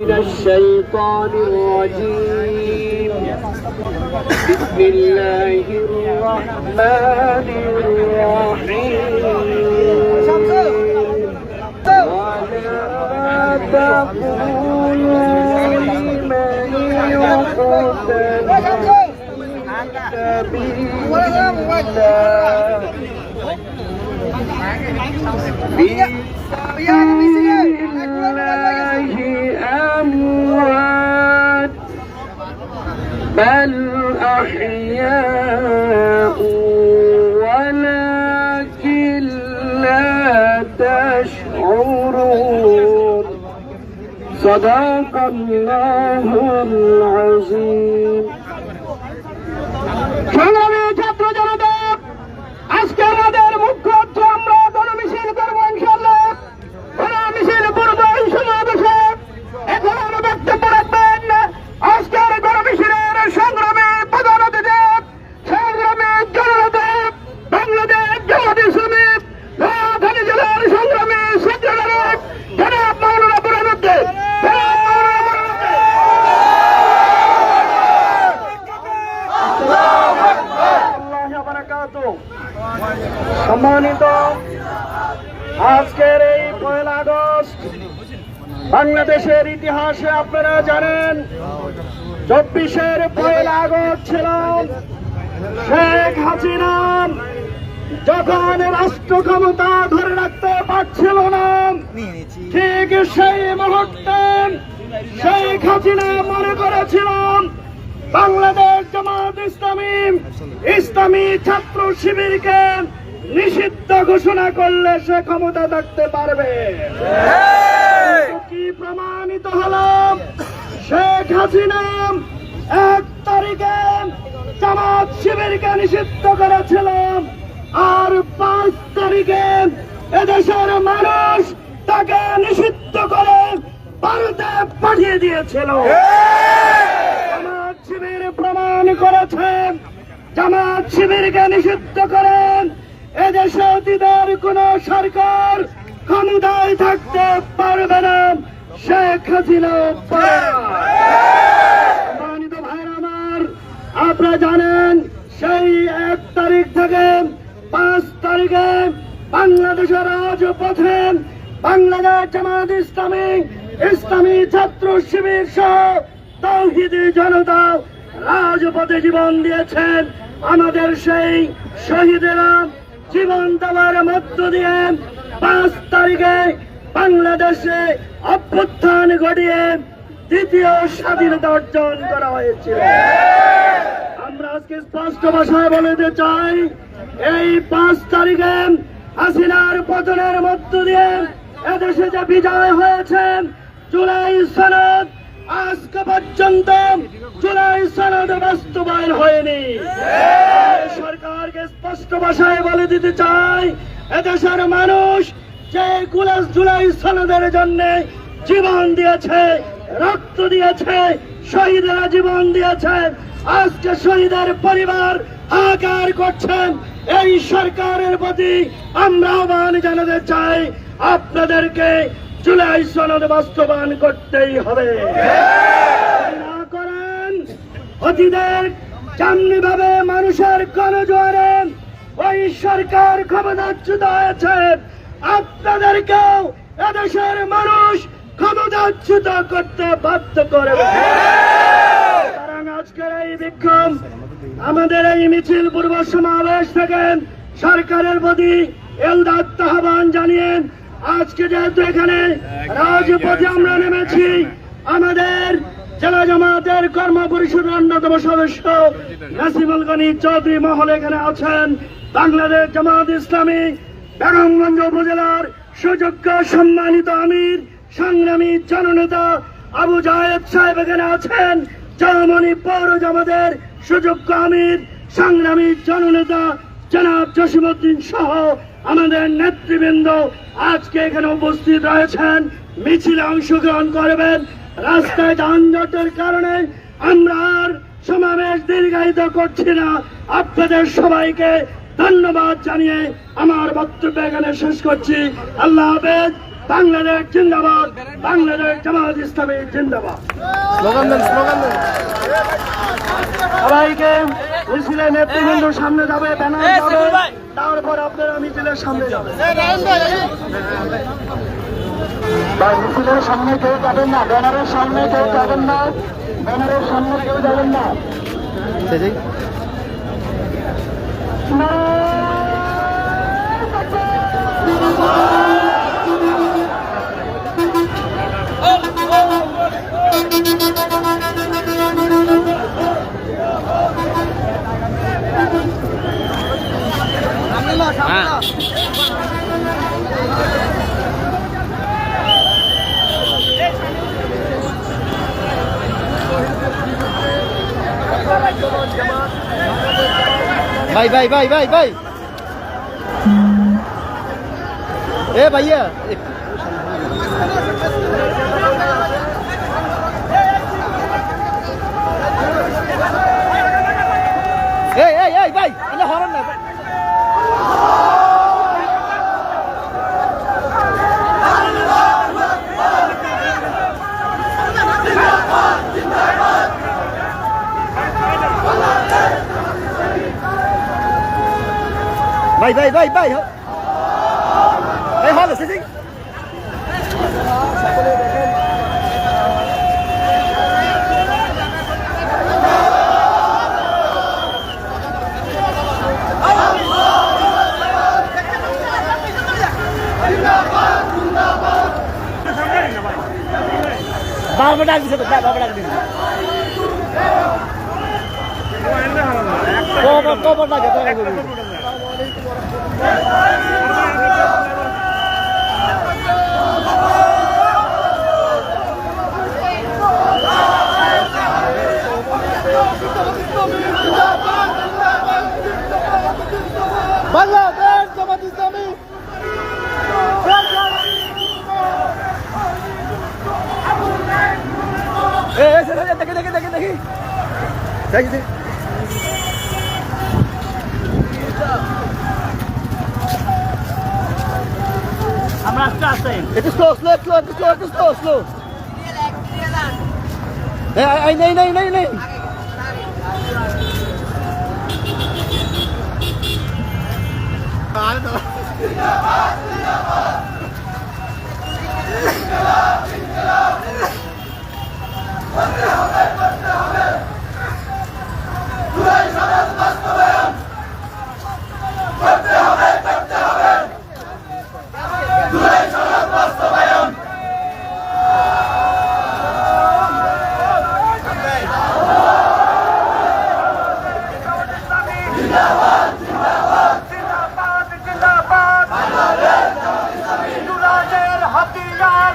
من الشيطان الرجيم. بسم الله الرحمن الرحيم. ولا تقولوا لمن يقتل في سبيل الله أموات بل أحياء ولكن لا تشعرون. صدق الله العظيم. সংগ্রামী ছাত্র জনতা, আজকে আমাদের মুখ্য আমরা গণমিছিল করবো ইনশাআল্লাহ। গণমিছিল পূর্বে সমাবেশে এখন বক্তব্য রাখবেন আজকের গণমিছিলের সংগ্রামী প্রধান অতিথি, সংগ্রামী জনতা, বাংলাদেশ জামাত ইসলামী নোয়াখালী জেলার সংগ্রামী সেক্রেটারি জনাব মাওলানা বুরহানুদ্দিন। সম্মানিত, আজকের এই 1 আগস্ট বাংলাদেশের ইতিহাসে আপনারা জানেন 24-এর 1 আগস্ট ছিল শেখ হাসিনা যখন রাষ্ট্র ক্ষমতা ধরে রাখতে পারছিল না, ঠিক সেই মুহূর্তে শেখ হাসিনা মনে করেছিলাম বাংলাদেশ জামাত ইসলামী ইসলামী ছাত্র শিবিরকে নিষিদ্ধ ঘোষণা করলে সে ক্ষমতা থাকতে পারবে। কি প্রমাণিত হলো? শেখ হাসিনা 1 তারিখে জামাত শিবিরকে নিষিদ্ধ করেছিলাম, আর 5 তারিখে এদেশের মানুষ তাকে নিষিদ্ধ করে ভারতে পাঠিয়ে দিয়েছিল। জামাত শিবির প্রমাণ করেছেন জামাত শিবিরকে নিষিদ্ধ করেন এদেশে অতীতের কোন সরকার ক্ষমতায় থাকতে পারবে না, শেখ হাসিনা। সম্মানিত ভাইরা আমার, আপনারা জানেন সেই 1 তারিখ থেকে 5 তারিখে বাংলাদেশের রাজপথে বাংলাদেশ জামাত ইসলামী ইসলামী ছাত্র শিবির সহ তাওহীদি জনতা রাজপথে জীবন দিয়েছেন। আমাদের সেই শহীদেরা জীবন দেওয়ার মধ্য দিয়ে 5 তারিখে বাংলাদেশে অভ্যুত্থান ঘটিয়ে 2য় স্বাধীনতা অর্জন করা হয়েছিল। আমরা আজকে স্পষ্ট ভাষায় বলতে চাই, এই 5 তারিখে হাসিনার পতনের মধ্য দিয়ে এদেশে যে বিজয় হয়েছে, জুলাই সনদ আজকে পর্যন্ত জুলাই সনদ বাস্তবায়ন হয়নি। সরকারকে স্পষ্ট ভাষায় বলে দিতে চাই, এদেশের মানুষ যে জুলাই সনদের জন্য জীবন দিয়েছে, রক্ত দিয়েছে, শহীদরা জীবন দিয়েছে, আজকে শহীদের পরিবার হাহাকার করছেন। এই সরকারের প্রতি আমরা আহ্বান জানাতে চাই, আপনাদেরকে জুলাই সনদ বাস্তবায়ন করতেই হবে। না করেন অতীতের যেমনি ভাবে মানুষের গণজোয়ারে ওই সরকার ক্ষমতাচ্যুত হয়েছে, আপনাদেরকেও এদেশের মানুষ ক্ষমতাচ্যুত করতে বাধ্য করবে। কারণ আজকের এই বিক্ষোভ, আমাদের এই মিছিল পূর্ব সমাবেশ থেকে সরকারের প্রতি এলদাত আহ্বান জানিয়ে আজকে যেহেতু এখানে রাজপথে আমরা নেমেছি, আমাদের জেলা জামাতের কর্ম পরিষদের অন্যতম সদস্য নাসিমুল গনি চৌধুরী মহল এখানে আছেন। বাংলাদেশ জামাত ইসলামী বেগমগঞ্জ উপজেলার সুযোগ্য সম্মানিত আমির সংগ্রামী জননেতা আবু জায়েদ সাহেব এখানে আছেন। জামনি পৌর জামাতের সুযোগ্য আমির সংগ্রামী জননেতা জনাব জসিমউদ্দিন সহ আমাদের নেতৃবৃন্দ আজকে এখানে উপস্থিত রয়েছেন, মিছিলে অংশগ্রহণ করবেন। রাস্তায় যানজটের কারণে আমরা আর সমাবেশ দীর্ঘায়িত করছি না। আপনাদের সবাইকে ধন্যবাদ জানিয়ে আমার বক্তব্য এখানে শেষ করছি। আল্লাহ হাফেজ। বাংলাদেশ জিন্দাবাদ, বাংলাদেশ জামাত ইসলামী জিন্দাবাদ। স্লোগান দেন, স্লোগান দেন। সবাইকে মিছিলের নেতৃবৃন্দর সামনে যাবে, ব্যানার যাবে, তারপর আপনারা মিছিলের সামনে যাবেন। মিছিলের সামনে কেউ যাবেন না, ব্যানারের সামনে কেউ যাবেন না, ব্যানারের সামনে কেউ যাবেন না। भाई भाई भाई भाई भाई ए भैया ए भाई अरे हॉर्न ना भाई भाई भाई भाई हाँ से सिंह बार डाल दी बार डाल दी बांग्लादेश জামাত ইসলামী দেখি দেখি দেখি দেখি দেখি আমরা আস্তে আস্তে একটু স্লো স্লো স্লো একটু স্লো একটু স্লো স্লো नहीं नहीं नहीं नहीं হাতিয়ার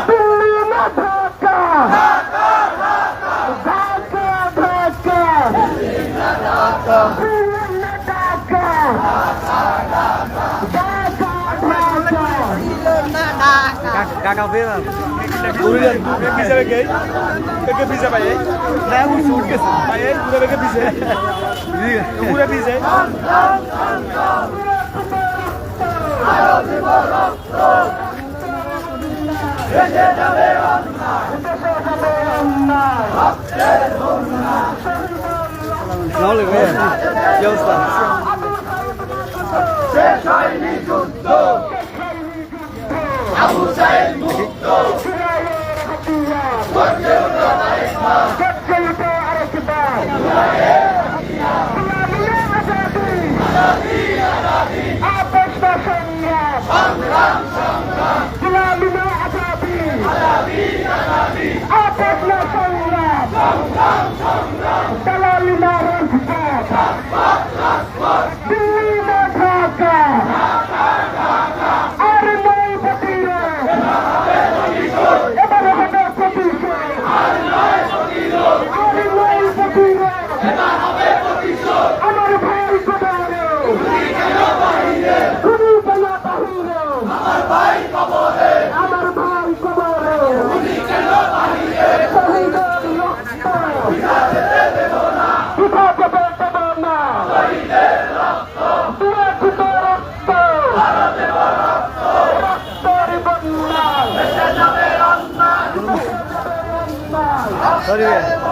দিল্লি না ঢাকা, ঢাকা ঢাকা, দিল্লি না Dhaka, Kakak Bela. bisa lagi, kakak bisa bayar. Saya mau shoot ke sana, bayar, udah kakak bisa. Udah bisa. Nolak ya. Ya Ustaz. Abu Saeed মুক্ত Sorry ya.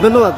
ধন্যবাদ।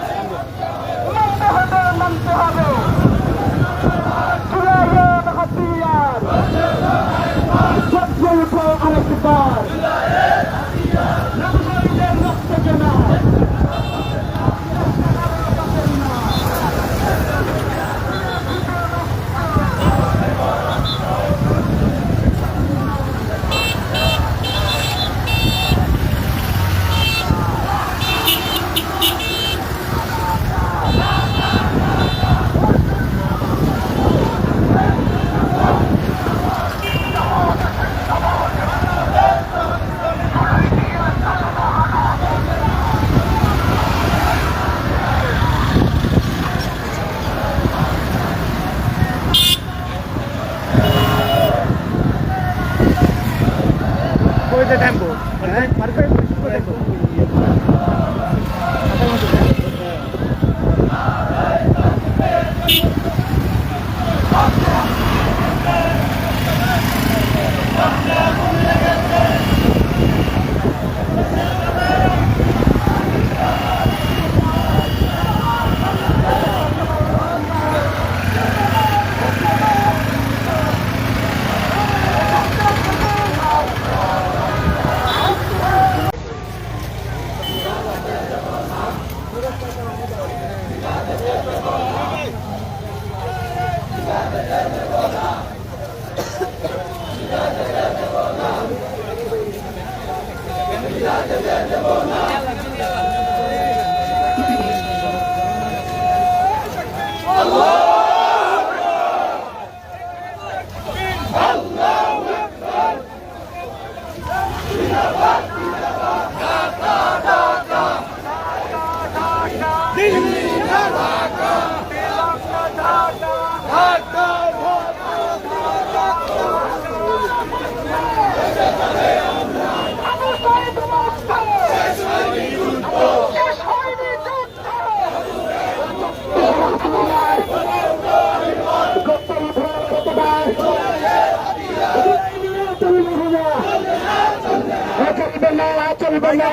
চলবে না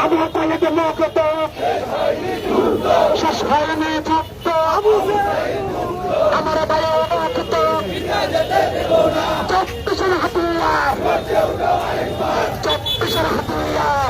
আমার তাহলে তো মকত শেষ হয়নি যুক্ত আমার বায়ু মকত 24 হাতিয়ার 24 হাতিয়ার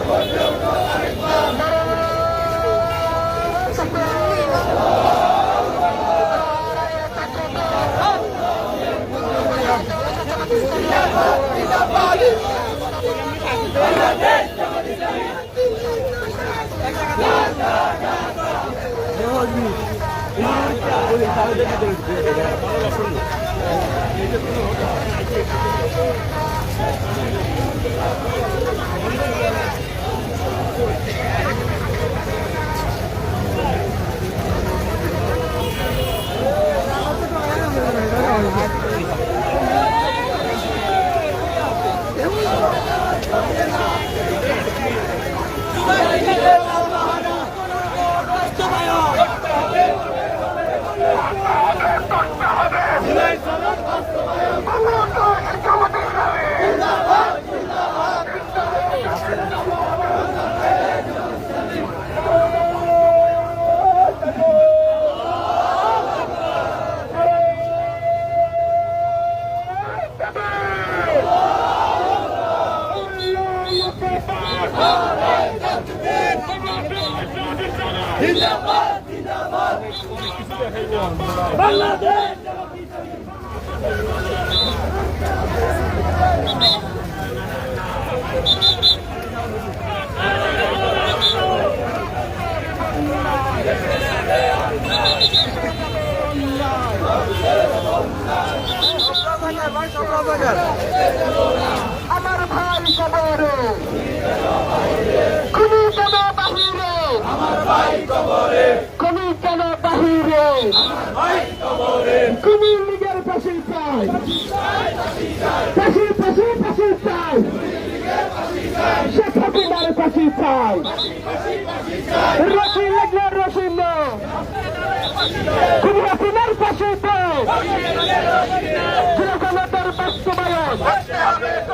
আমার ভাই কবরে খুনি কেন বাহিরে আমার ভাই কবরে খুনি কেন বাহিরে আমার ভাই কবরে খুনি লীগের পাশে চাই পাশে পাশে পাশে চাই শেখ হাসিনার পাশে চাই রশি লাগলে রশি নো খুনি হাসিনার পাশে চাই জনগণের বাস্তবায়ন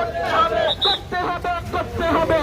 করতে হবে করতে হবে করতে হবে